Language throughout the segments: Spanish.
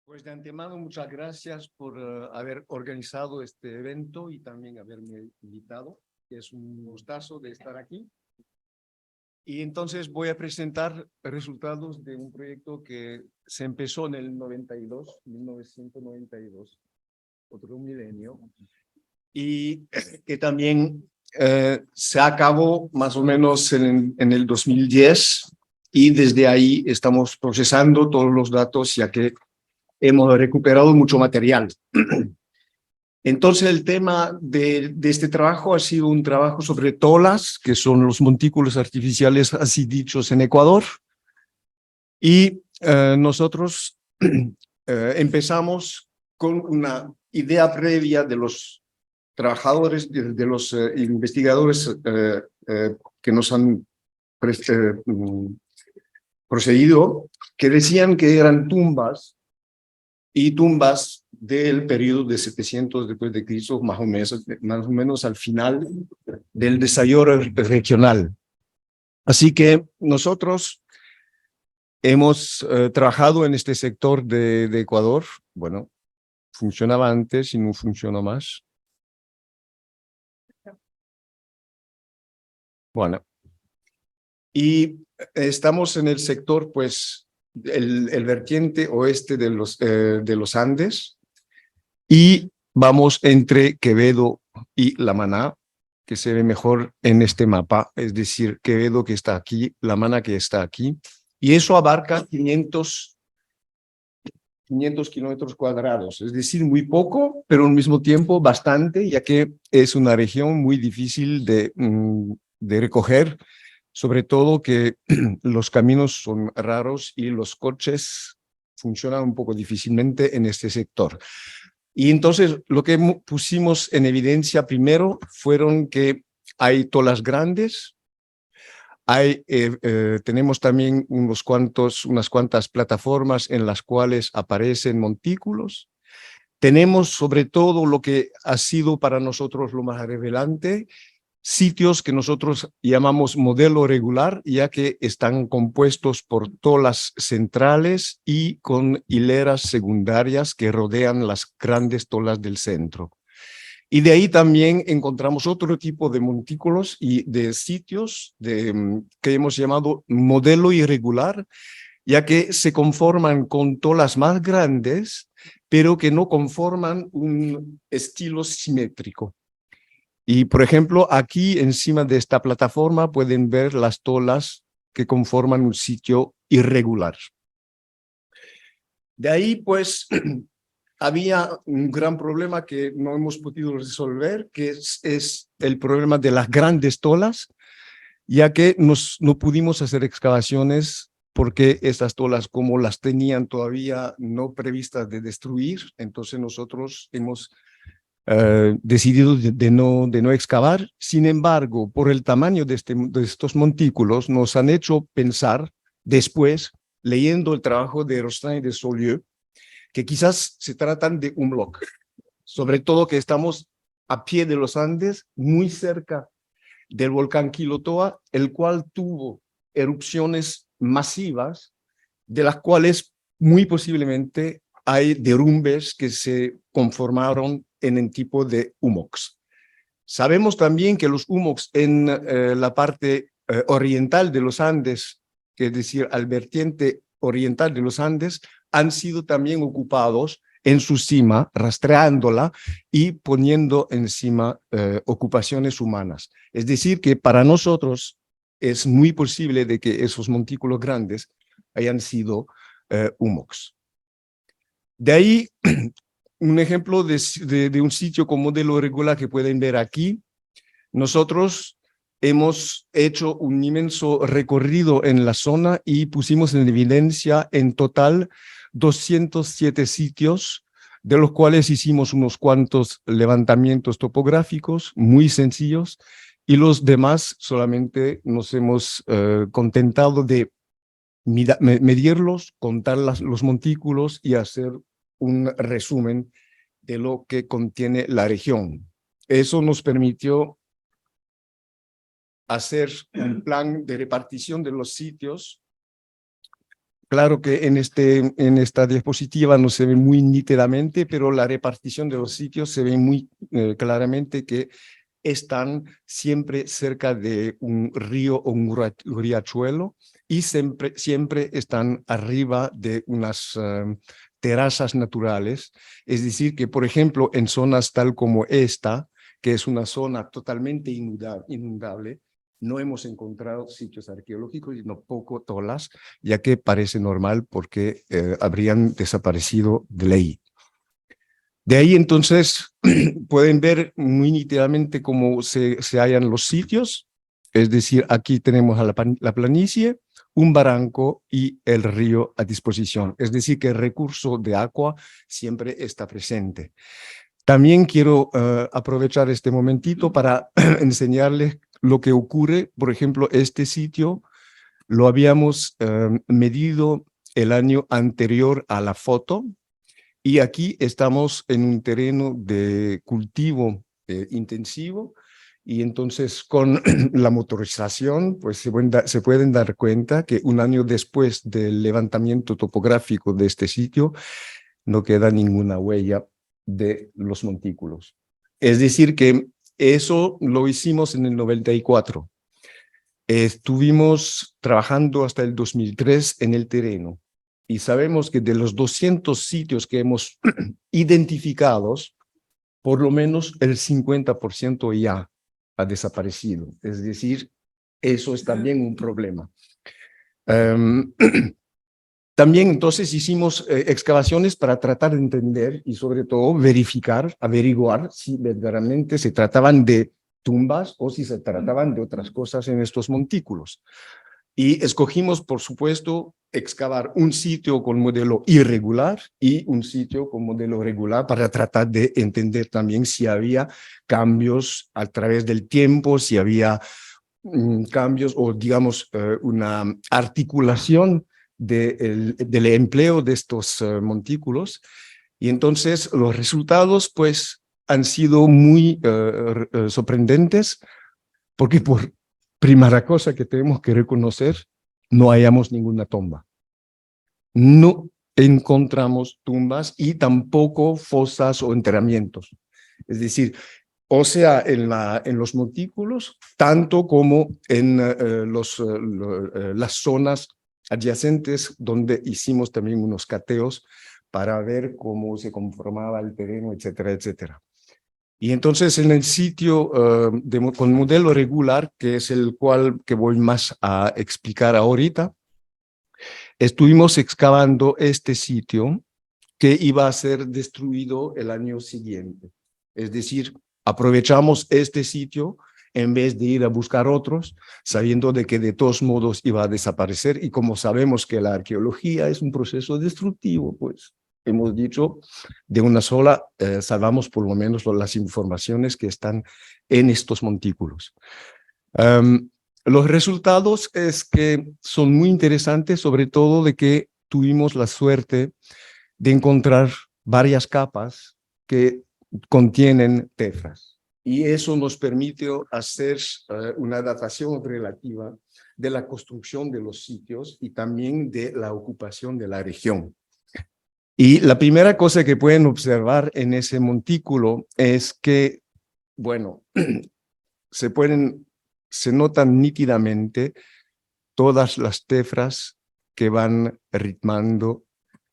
Pues de antemano, muchas gracias por haber organizado este evento y también haberme invitado. Es un gustazo de estar aquí. Y entonces voy a presentar resultados de un proyecto que se empezó en el 1992, otro milenio, y que también se acabó más o menos en el 2010, y desde ahí estamos procesando todos los datos, ya que hemos recuperado mucho material. Entonces, el tema de este trabajo ha sido un trabajo sobre tolas, que son los montículos artificiales así dichos en Ecuador. Y nosotros empezamos con una idea previa de los trabajadores, de los investigadores que nos han procedido, que decían que eran tumbas y tumbas del periodo de 700 después de Cristo, más o menos al final del desarrollo regional. Así que nosotros hemos trabajado en este sector de Ecuador. Bueno, funcionaba antes y no funciona más. Bueno, y estamos en el sector, pues, el vertiente oeste de los Andes, y vamos entre Quevedo y La Maná, que se ve mejor en este mapa, es decir, Quevedo que está aquí, La Maná que está aquí, y eso abarca 500 kilómetros cuadrados, es decir, muy poco, pero al mismo tiempo bastante, ya que es una región muy difícil de recoger, sobre todo que los caminos son raros y los coches funcionan un poco difícilmente en este sector. Y entonces lo que pusimos en evidencia primero fueron que hay tolas grandes, tenemos también unas cuantas plataformas en las cuales aparecen montículos. Tenemos sobre todo lo que ha sido para nosotros lo más revelante, sitios que nosotros llamamos modelo regular, ya que están compuestos por tolas centrales y con hileras secundarias que rodean las grandes tolas del centro. Y de ahí también encontramos otro tipo de montículos y de sitios que hemos llamado modelo irregular, ya que se conforman con tolas más grandes, pero que no conforman un estilo simétrico. Y, por ejemplo, aquí encima de esta plataforma pueden ver las tolas que conforman un sitio irregular. De ahí, pues, había un gran problema que no hemos podido resolver, que es el problema de las grandes tolas, ya que no pudimos hacer excavaciones porque estas tolas, como las tenían todavía no previstas de destruir, entonces nosotros hemos decidido de no excavar. Sin embargo, por el tamaño de estos montículos, nos han hecho pensar después, leyendo el trabajo de Rostand y de Saulieu, que quizás se tratan de un bloque, sobre todo que estamos a pie de los Andes, muy cerca del volcán Quilotoa, el cual tuvo erupciones masivas, de las cuales muy posiblemente hay derrumbes que se conformaron en el tipo de humox. Sabemos también que los humox en la parte oriental de los Andes, que es decir, al vertiente oriental de los Andes, han sido también ocupados en su cima, rastreándola y poniendo encima ocupaciones humanas. Es decir, que para nosotros es muy posible de que esos montículos grandes hayan sido humox. De ahí, un ejemplo de un sitio con modelo regular que pueden ver aquí. Nosotros hemos hecho un inmenso recorrido en la zona y pusimos en evidencia en total 207 sitios, de los cuales hicimos unos cuantos levantamientos topográficos muy sencillos, y los demás solamente nos hemos contentado de medirlos, contar los montículos y hacer un resumen de lo que contiene la región. Eso nos permitió hacer un plan de repartición de los sitios Claro que en esta diapositiva no se ve muy nítidamente, pero la repartición de los sitios se ve muy claramente que están siempre cerca de un río o un riachuelo y siempre están arriba de unas terrazas naturales. Es decir, que por ejemplo en zonas tal como esta, que es una zona totalmente inundable, no hemos encontrado sitios arqueológicos, sino poco tolas, ya que parece normal porque habrían desaparecido de ley. De ahí entonces pueden ver muy nítidamente cómo se hallan los sitios, es decir, aquí tenemos a la planicie, un barranco y el río a disposición, es decir, que el recurso de agua siempre está presente. También quiero aprovechar este momentito para enseñarles lo que ocurre. Por ejemplo, este sitio lo habíamos medido el año anterior a la foto y aquí estamos en un terreno de cultivo intensivo y entonces con la motorización pues se pueden dar cuenta que un año después del levantamiento topográfico de este sitio no queda ninguna huella de los montículos. Es decir que eso lo hicimos en el 94. Estuvimos trabajando hasta el 2003 en el terreno y sabemos que de los 200 sitios que hemos identificados, por lo menos el 50% ya ha desaparecido. Es decir, eso es también un problema. También entonces hicimos excavaciones para tratar de entender y sobre todo verificar, averiguar si verdaderamente se trataban de tumbas o si se trataban de otras cosas en estos montículos. Y escogimos, por supuesto, excavar un sitio con modelo irregular y un sitio con modelo regular para tratar de entender también si había cambios a través del tiempo, si había cambios o, digamos, una articulación del empleo de estos montículos. Y entonces los resultados, pues, han sido muy sorprendentes porque por primera cosa que tenemos que reconocer, no hallamos ninguna tumba. No encontramos tumbas y tampoco fosas o enterramientos. Es decir, o sea, en los montículos, tanto como en las zonas adyacentes donde hicimos también unos cateos para ver cómo se conformaba el terreno, etcétera, etcétera. Y entonces en el sitio con modelo regular, que es el cual que voy más a explicar ahorita, estuvimos excavando este sitio que iba a ser destruido el año siguiente. Es decir, aprovechamos este sitio en vez de ir a buscar otros, sabiendo de que de todos modos iba a desaparecer. Y como sabemos que la arqueología es un proceso destructivo, pues hemos dicho, de una sola, salvamos por lo menos las informaciones que están en estos montículos. Los resultados es que son muy interesantes, sobre todo de que tuvimos la suerte de encontrar varias capas que contienen tefras. Y eso nos permitió hacer una datación relativa de la construcción de los sitios y también de la ocupación de la región. Y la primera cosa que pueden observar en ese montículo es que, bueno, se notan nítidamente todas las tefras que van ritmando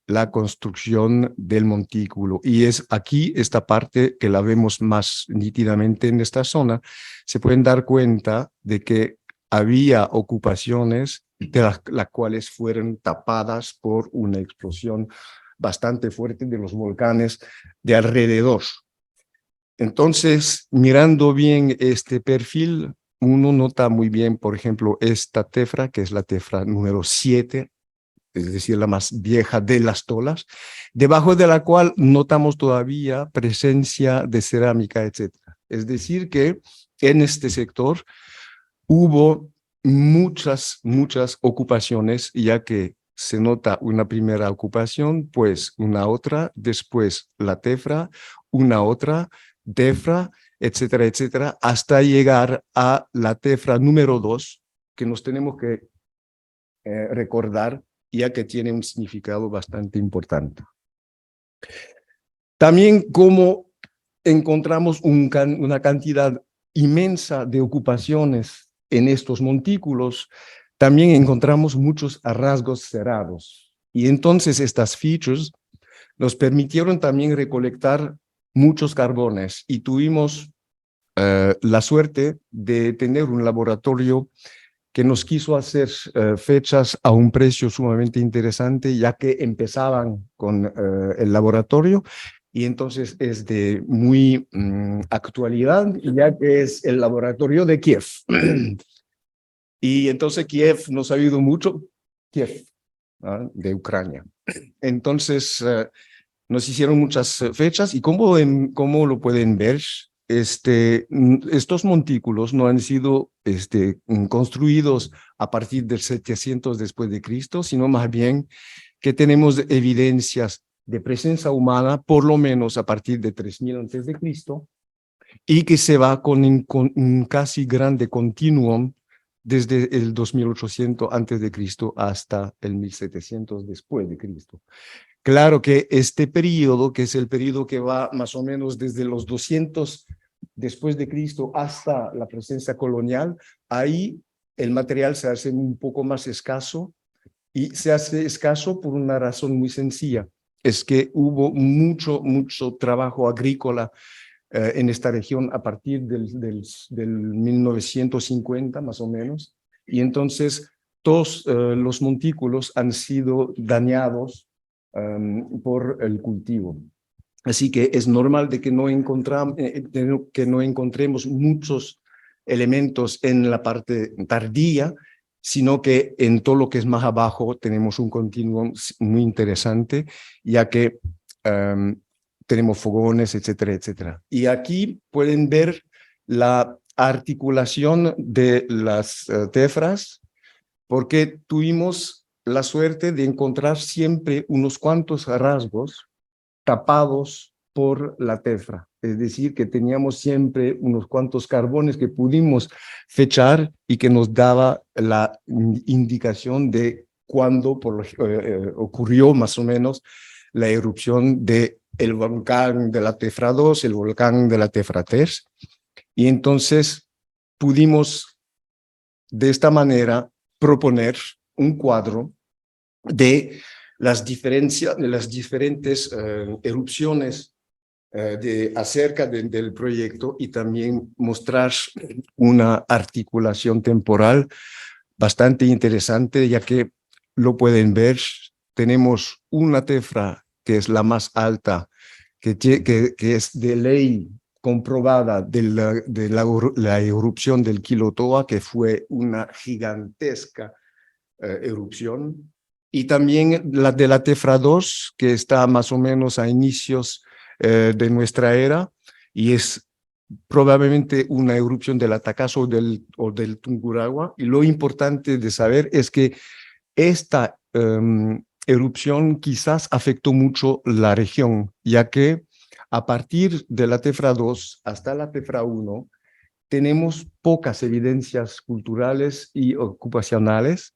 la construcción del montículo. Y es aquí esta parte que la vemos más nítidamente en esta zona. Se pueden dar cuenta de que había ocupaciones de las cuales fueron tapadas por una explosión bastante fuerte de los volcanes de alrededor. Entonces, mirando bien este perfil, uno nota muy bien, por ejemplo, esta tefra, que es la tefra número 7, es decir, la más vieja de las tolas, debajo de la cual notamos todavía presencia de cerámica, etc. Es decir, que en este sector hubo muchas ocupaciones, ya que se nota una primera ocupación, pues una otra, después la tefra, una otra, tefra, etcétera, etcétera, hasta llegar a la tefra número 2, que nos tenemos que recordar ya que tiene un significado bastante importante. También como encontramos una cantidad inmensa de ocupaciones en estos montículos, también encontramos muchos rasgos cerrados. Y entonces estas features nos permitieron también recolectar muchos carbones y tuvimos la suerte de tener un laboratorio que nos quiso hacer fechas a un precio sumamente interesante, ya que empezaban con el laboratorio, y entonces es de muy actualidad, ya que es el laboratorio de Kiev. Y entonces Kiev nos ha ayudado mucho, Kiev, de Ucrania. Entonces nos hicieron muchas fechas, y como lo pueden ver, estos montículos no han sido construidos a partir del 700 después de Cristo, sino más bien que tenemos evidencias de presencia humana por lo menos a partir de 3000 antes de Cristo, y que se va con un casi grande continuum desde el 2800 antes de Cristo hasta el 1700 después de Cristo. Claro que este periodo, que es el periodo que va más o menos desde los 200 después de Cristo hasta la presencia colonial, ahí el material se hace un poco más escaso, y se hace escaso por una razón muy sencilla. Es que hubo mucho trabajo agrícola en esta región a partir del 1950 más o menos, y entonces todos los montículos han sido dañados por el cultivo. Así que es normal de que no encontremos muchos elementos en la parte tardía, sino que en todo lo que es más abajo tenemos un continuum muy interesante, ya que tenemos fogones, etcétera, etcétera. Y aquí pueden ver la articulación de las tefras, porque tuvimos la suerte de encontrar siempre unos cuantos rasgos tapados por la tefra. Es decir, que teníamos siempre unos cuantos carbones que pudimos fechar y que nos daba la indicación de cuándo ocurrió más o menos la erupción del volcán de la Tefra 2, el volcán de la Tefra 3. Y entonces pudimos de esta manera proponer un cuadro de las diferentes erupciones acerca del proyecto, y también mostrar una articulación temporal bastante interesante, ya que lo pueden ver, tenemos una tefra que es la más alta, que es de ley comprobada de la erupción del Quilotoa, que fue una gigantesca erupción, y también la de la Tefra 2, que está más o menos a inicios de nuestra era, y es probablemente una erupción del Atacazo o del Tungurahua. Y lo importante de saber es que esta erupción quizás afectó mucho la región, ya que a partir de la Tefra 2 hasta la Tefra 1 tenemos pocas evidencias culturales y ocupacionales,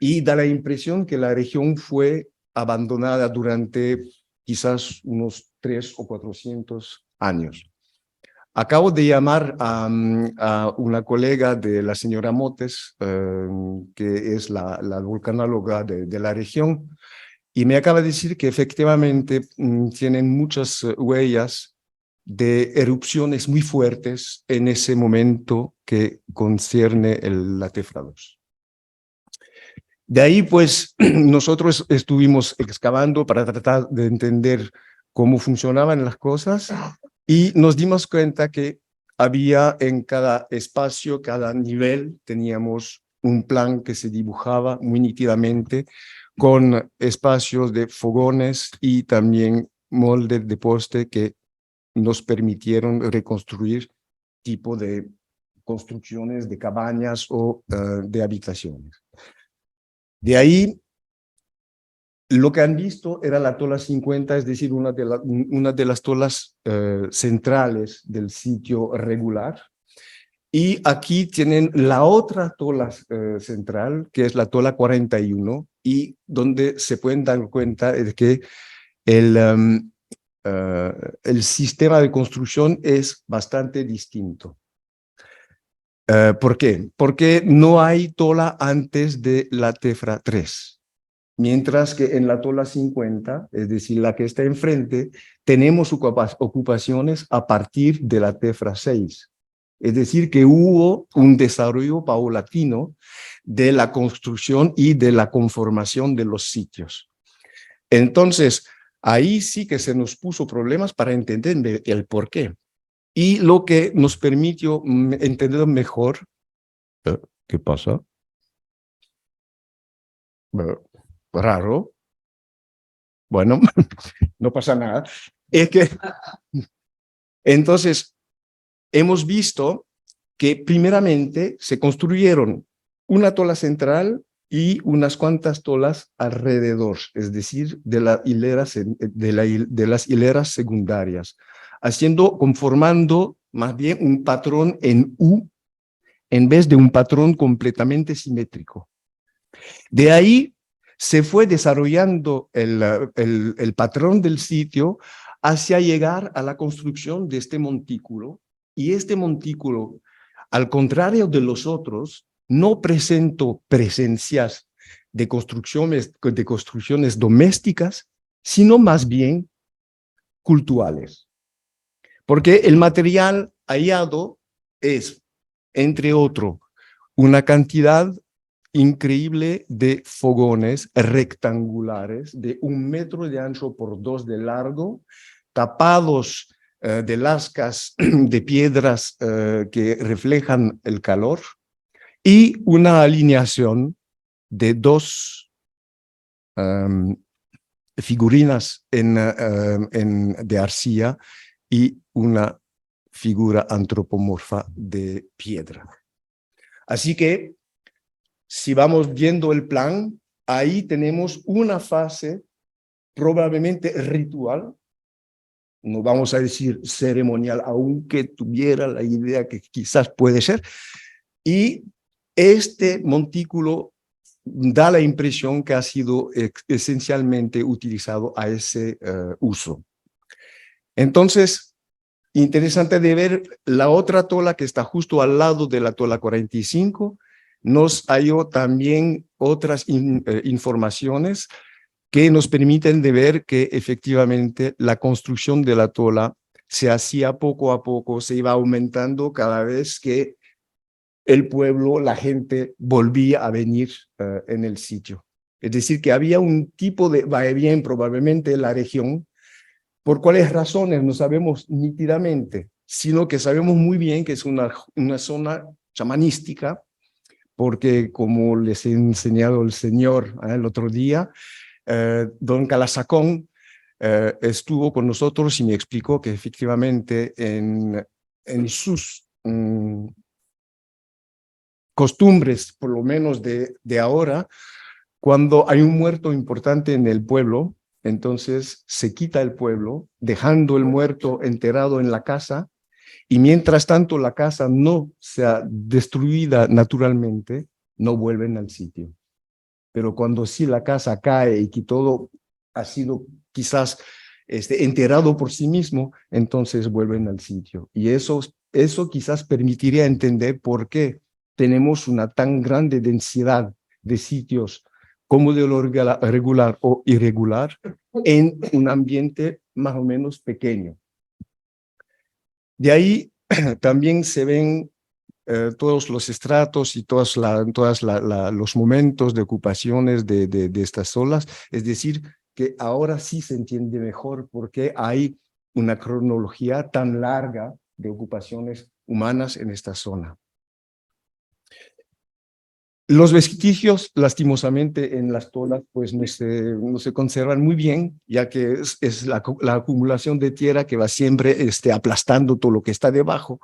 y da la impresión que la región fue abandonada durante quizás unos 300 o 400 años. Acabo de llamar a una colega de la señora Motes, que es la vulcanóloga de la región, y me acaba de decir que efectivamente tienen muchas huellas de erupciones muy fuertes en ese momento que concierne la Tefra 2. De ahí, pues, nosotros estuvimos excavando para tratar de entender cómo funcionaban las cosas, y nos dimos cuenta que había en cada espacio, cada nivel, teníamos un plan que se dibujaba muy nítidamente, con espacios de fogones y también moldes de poste que nos permitieron reconstruir tipo de construcciones de cabañas o de habitaciones. De ahí, lo que han visto era la tola 50, es decir, una de las tolas centrales del sitio regular. Y aquí tienen la otra tola central, que es la tola 41, y donde se pueden dar cuenta de que el sistema de construcción es bastante distinto. ¿Por qué? Porque no hay tola antes de la tefra 3, mientras que en la tola 50, es decir, la que está enfrente, tenemos ocupaciones a partir de la tefra 6. Es decir, que hubo un desarrollo paulatino de la construcción y de la conformación de los sitios. Entonces, ahí sí que se nos puso problemas para entender el por qué. Y lo que nos permitió entender mejor, ¿qué pasa? Raro. Bueno, no pasa nada. Es que, entonces, hemos visto que primeramente se construyeron una tola central y unas cuantas tolas alrededor, es decir, de las hileras secundarias, conformando más bien un patrón en U en vez de un patrón completamente simétrico. De ahí se fue desarrollando el patrón del sitio hacia llegar a la construcción de este montículo, y este montículo, al contrario de los otros, no presentó presencias de construcciones domésticas, sino más bien culturales. Porque el material hallado es, entre otros, una cantidad increíble de fogones rectangulares de 1 metro de ancho por 2 de largo, tapados de lascas de piedras que reflejan el calor, y una alineación de 2 figurinas de arcilla y una figura antropomorfa de piedra. Así que, si vamos viendo el plan, ahí tenemos una fase probablemente ritual, no vamos a decir ceremonial, aunque tuviera la idea que quizás puede ser, y este montículo da la impresión que ha sido esencialmente utilizado a ese uso. Entonces, interesante de ver la otra tola que está justo al lado de la tola 45, nos halló también otras informaciones que nos permiten de ver que efectivamente la construcción de la tola se hacía poco a poco, se iba aumentando cada vez que el pueblo, la gente volvía a venir en el sitio. Es decir, que había un tipo de vaivén probablemente en la región. ¿Por cuáles razones? No sabemos nítidamente, sino que sabemos muy bien que es una zona chamanística, porque como les he enseñado el señor el otro día, don Calasacón estuvo con nosotros y me explicó que efectivamente en sus costumbres, por lo menos de ahora, cuando hay un muerto importante en el pueblo, entonces se quita el pueblo, dejando el muerto enterrado en la casa, y mientras tanto la casa no sea destruida naturalmente, no vuelven al sitio. Pero cuando sí la casa cae y que todo ha sido quizás enterrado por sí mismo, entonces vuelven al sitio. Y eso quizás permitiría entender por qué tenemos una tan grande densidad de sitios como de lo regular o irregular en un ambiente más o menos pequeño. De ahí también se ven todos los estratos y todos los momentos de ocupaciones de estas zonas, es decir, que ahora sí se entiende mejor por qué hay una cronología tan larga de ocupaciones humanas en esta zona. Los vestigios, lastimosamente, en las tolas, pues no se conservan muy bien, ya que es la acumulación de tierra que va siempre aplastando todo lo que está debajo.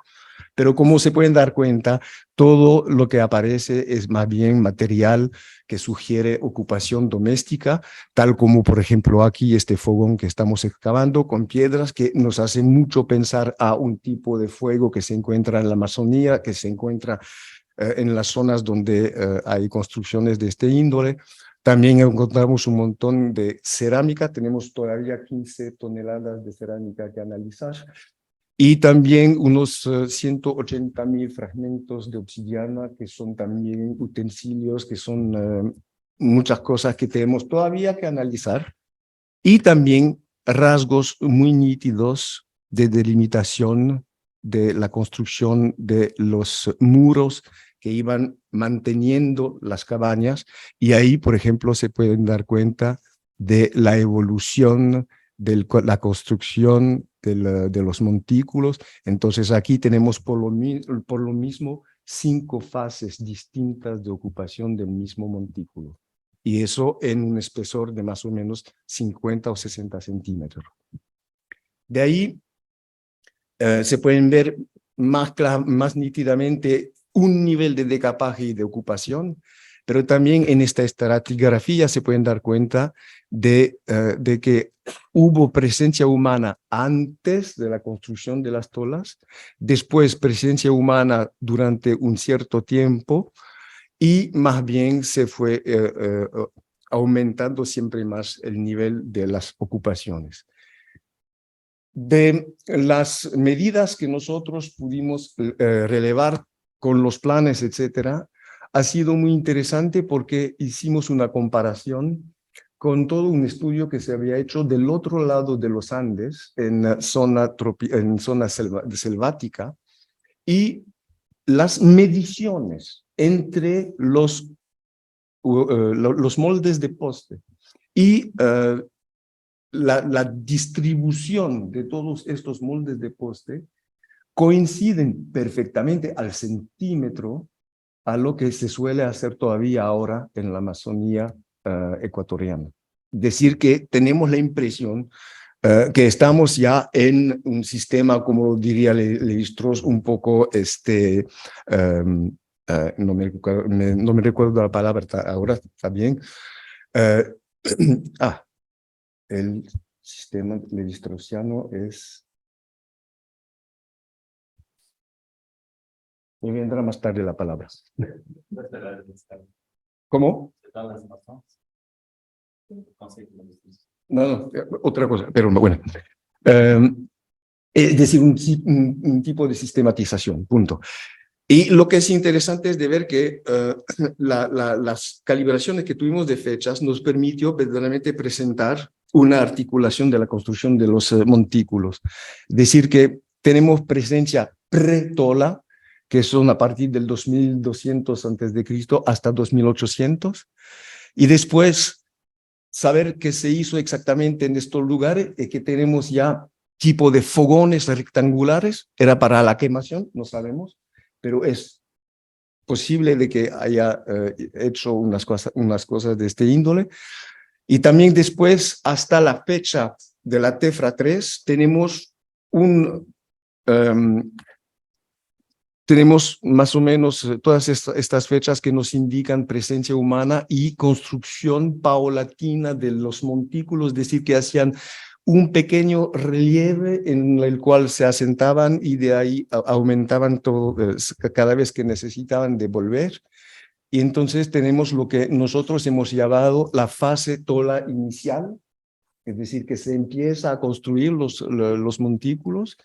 Pero como se pueden dar cuenta, todo lo que aparece es más bien material que sugiere ocupación doméstica, tal como, por ejemplo, aquí este fogón que estamos excavando con piedras que nos hace mucho pensar a un tipo de fuego que se encuentra en la Amazonía, que se encuentra en las zonas donde hay construcciones de este índole, También encontramos un montón de cerámica, tenemos todavía 15 toneladas de cerámica que analizar, y también unos 180.000 fragmentos de obsidiana, que son también utensilios, que son muchas cosas que tenemos todavía que analizar, y también rasgos muy nítidos de delimitación de la construcción de los muros que iban manteniendo las cabañas, y ahí, por ejemplo, se pueden dar cuenta de la evolución de la construcción de los montículos. Entonces aquí tenemos por lo mismo 5 fases distintas de ocupación del mismo montículo, y eso en un espesor de más o menos 50 o 60 centímetros. De ahí se pueden ver más nítidamente un nivel de decapaje y de ocupación, pero también en esta estratigrafía se pueden dar cuenta de que hubo presencia humana antes de la construcción de las tolas, después presencia humana durante un cierto tiempo, y más bien se fue aumentando siempre más el nivel de las ocupaciones. De las medidas que nosotros pudimos relevar con los planes, etcétera, ha sido muy interesante porque hicimos una comparación con todo un estudio que se había hecho del otro lado de los Andes, en zona selvática, y las mediciones entre los moldes de poste y la distribución de todos estos moldes de poste coinciden perfectamente al centímetro a lo que se suele hacer todavía ahora en la Amazonía ecuatoriana. Decir que tenemos la impresión que estamos ya en un sistema, como diría Lévi-Strauss, un poco, no me recuerdo la palabra ahora, está bien. El sistema Lévi-Straussiano es... Me vendrá más tarde la palabra. ¿Cómo? No, otra cosa, pero bueno. Es decir, un tipo de sistematización, punto. Y lo que es interesante es de ver que las calibraciones que tuvimos de fechas nos permitió verdaderamente presentar una articulación de la construcción de los montículos. Decir que tenemos presencia pre-tola, que son a partir del 2200 antes de Cristo hasta 2800, y después saber qué se hizo exactamente en estos lugares, y que tenemos ya tipo de fogones rectangulares, era para la quemación, no sabemos, pero es posible de que haya hecho unas cosas de este índole. Y también después, hasta la fecha de la Tefra 3, tenemos tenemos más o menos todas estas fechas que nos indican presencia humana y construcción paulatina de los montículos, es decir, que hacían un pequeño relieve en el cual se asentaban y de ahí aumentaban todo cada vez que necesitaban devolver. Y entonces tenemos lo que nosotros hemos llamado la fase tola inicial, es decir, que se empieza a construir los montículos.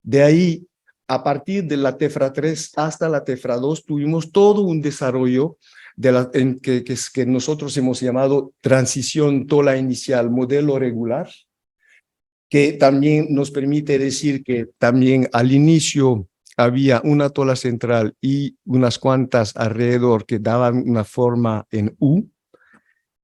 De ahí, a partir de la Tefra 3 hasta la Tefra 2, tuvimos todo un desarrollo que nosotros hemos llamado transición tola inicial, modelo regular, que también nos permite decir que también al inicio había una tola central y unas cuantas alrededor que daban una forma en U,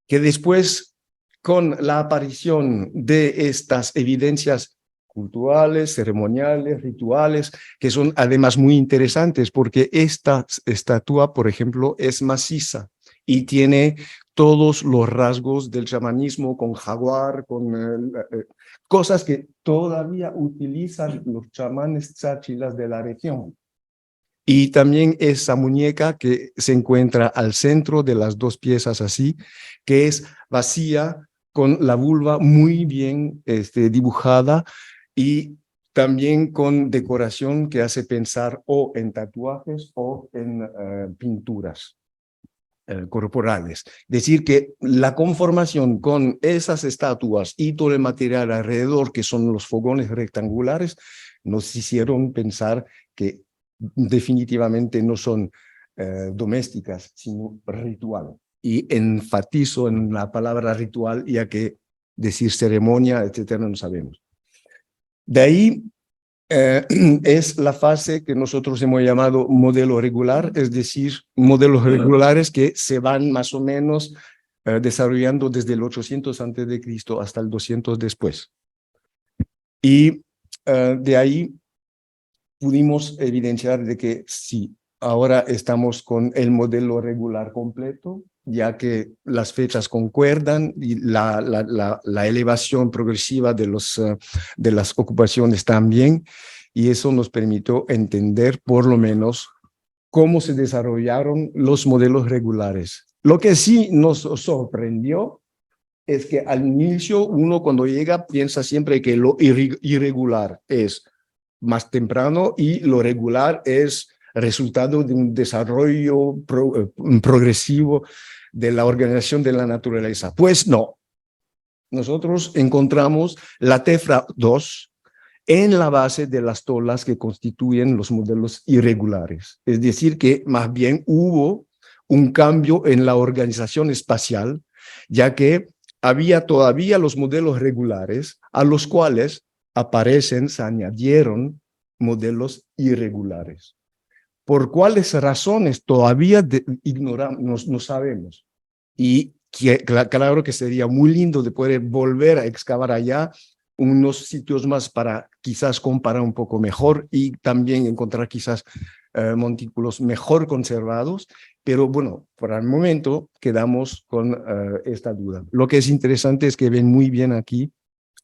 que después, con la aparición de estas evidencias culturales, ceremoniales, rituales, que son además muy interesantes porque esta estatua, por ejemplo, es maciza y tiene todos los rasgos del chamanismo con jaguar, con cosas que todavía utilizan los chamanes cháchilas de la región. Y también esa muñeca que se encuentra al centro de las dos piezas así, que es vacía, con la vulva muy bien dibujada y también con decoración que hace pensar o en tatuajes o en pinturas. corporales. Decir que la conformación con esas estatuas y todo el material alrededor, que son los fogones rectangulares, nos hicieron pensar que definitivamente no son domésticas, sino ritual. Y enfatizo en la palabra ritual, ya que decir ceremonia, etcétera, no sabemos. De ahí es la fase que nosotros hemos llamado modelo regular, es decir, modelos regulares que se van más o menos desarrollando desde el 800 antes de Cristo hasta el 200 después. Y de ahí pudimos evidenciar de que sí, ahora estamos con el modelo regular completo, ya que las fechas concuerdan y la elevación progresiva de las ocupaciones también, y eso nos permitió entender por lo menos cómo se desarrollaron los modelos regulares. Lo que sí nos sorprendió es que al inicio uno cuando llega piensa siempre que lo irregular es más temprano y lo regular es resultado de un desarrollo progresivo de la organización de la naturaleza. Pues no. Nosotros encontramos la tefra 2 en la base de las tolas que constituyen los modelos irregulares. Es decir, que más bien hubo un cambio en la organización espacial, ya que había todavía los modelos regulares a los cuales se añadieron modelos irregulares. ¿Por cuáles razones todavía ignoramos, no sabemos? Y claro que sería muy lindo de poder volver a excavar allá unos sitios más para quizás comparar un poco mejor y también encontrar quizás montículos mejor conservados, pero bueno, por el momento quedamos con esta duda. Lo que es interesante es que ven muy bien aquí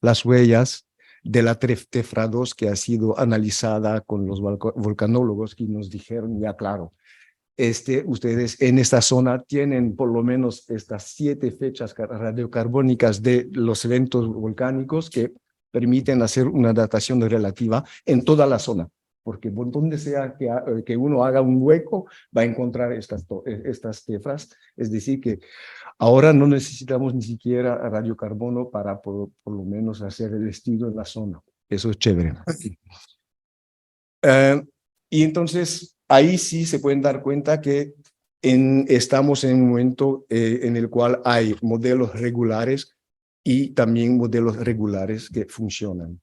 las huellas de la tefra 2 que ha sido analizada con los volcanólogos que nos dijeron ya claro, ustedes en esta zona tienen por lo menos estas 7 fechas radiocarbónicas de los eventos volcánicos que permiten hacer una datación relativa en toda la zona, porque por donde sea que uno haga un hueco va a encontrar estas tefras, es decir que ahora no necesitamos ni siquiera radiocarbono para por lo menos hacer el estudio en la zona, eso es chévere. Y entonces ahí sí se pueden dar cuenta que estamos en un momento en el cual hay modelos regulares y también modelos regulares que funcionan.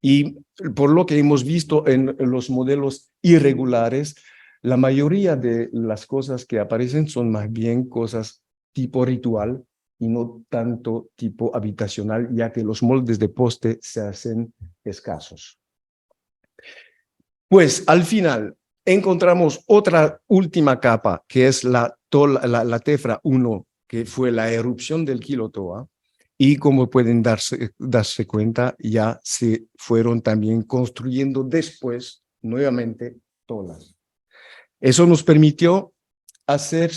Y por lo que hemos visto en los modelos irregulares, la mayoría de las cosas que aparecen son más bien cosas tipo ritual y no tanto tipo habitacional, ya que los moldes de poste se hacen escasos. Pues al final encontramos otra última capa, que es la tefra 1, que fue la erupción del Quilotoa, y como pueden darse cuenta, ya se fueron también construyendo después nuevamente tolas. Eso nos permitió hacer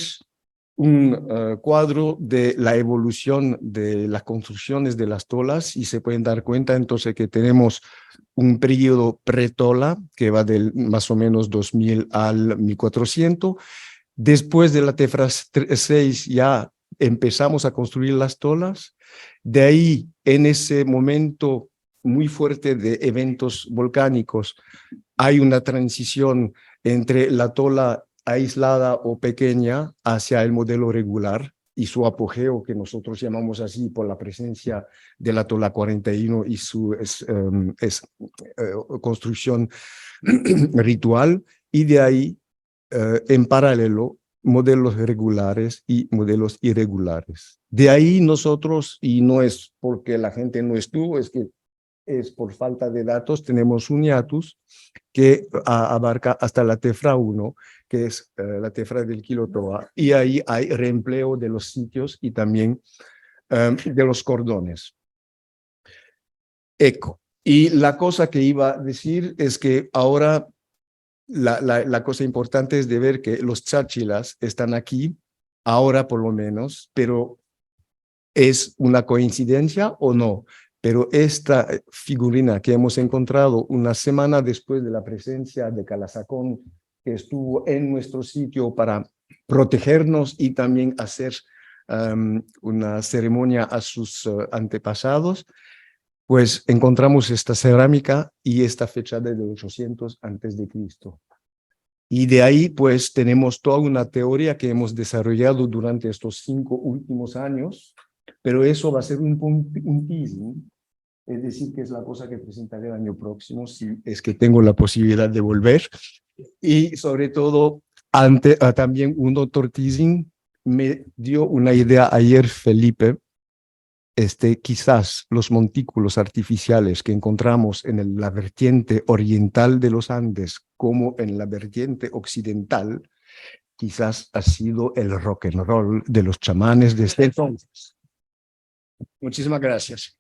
un cuadro de la evolución de las construcciones de las tolas y se pueden dar cuenta entonces que tenemos un periodo pretola que va del más o menos 2000 al 1400. Después de la tefra 6 ya empezamos a construir las tolas. De ahí, en ese momento muy fuerte de eventos volcánicos, hay una transición entre la tola aislada o pequeña hacia el modelo regular y su apogeo, que nosotros llamamos así por la presencia de la tola 41 y su construcción ritual, y de ahí, en paralelo, modelos regulares y modelos irregulares. De ahí nosotros, y no es porque la gente no estuvo, es que es por falta de datos, tenemos un hiatus que abarca hasta la tefra 1, que es la tefra del Quilotoa, y ahí hay reempleo de los sitios y también de los cordones. Eco. Y la cosa que iba a decir es que ahora la cosa importante es de ver que los cháchilas están aquí, ahora por lo menos, pero ¿es una coincidencia o no? Pero esta figurina que hemos encontrado una semana después de la presencia de Calasacón, que estuvo en nuestro sitio para protegernos y también hacer una ceremonia a sus antepasados, pues encontramos esta cerámica y esta fecha de 800 antes de Cristo. Y de ahí, pues, tenemos toda una teoría que hemos desarrollado durante estos 5 últimos años, pero eso va a ser un teasing, es decir, que es la cosa que presentaré el año próximo, si es que tengo la posibilidad de volver. Y sobre todo, también un doctor teasing me dio una idea ayer, Felipe. Quizás los montículos artificiales que encontramos en la vertiente oriental de los Andes como en la vertiente occidental, quizás ha sido el rock and roll de los chamanes desde entonces. Muchísimas gracias.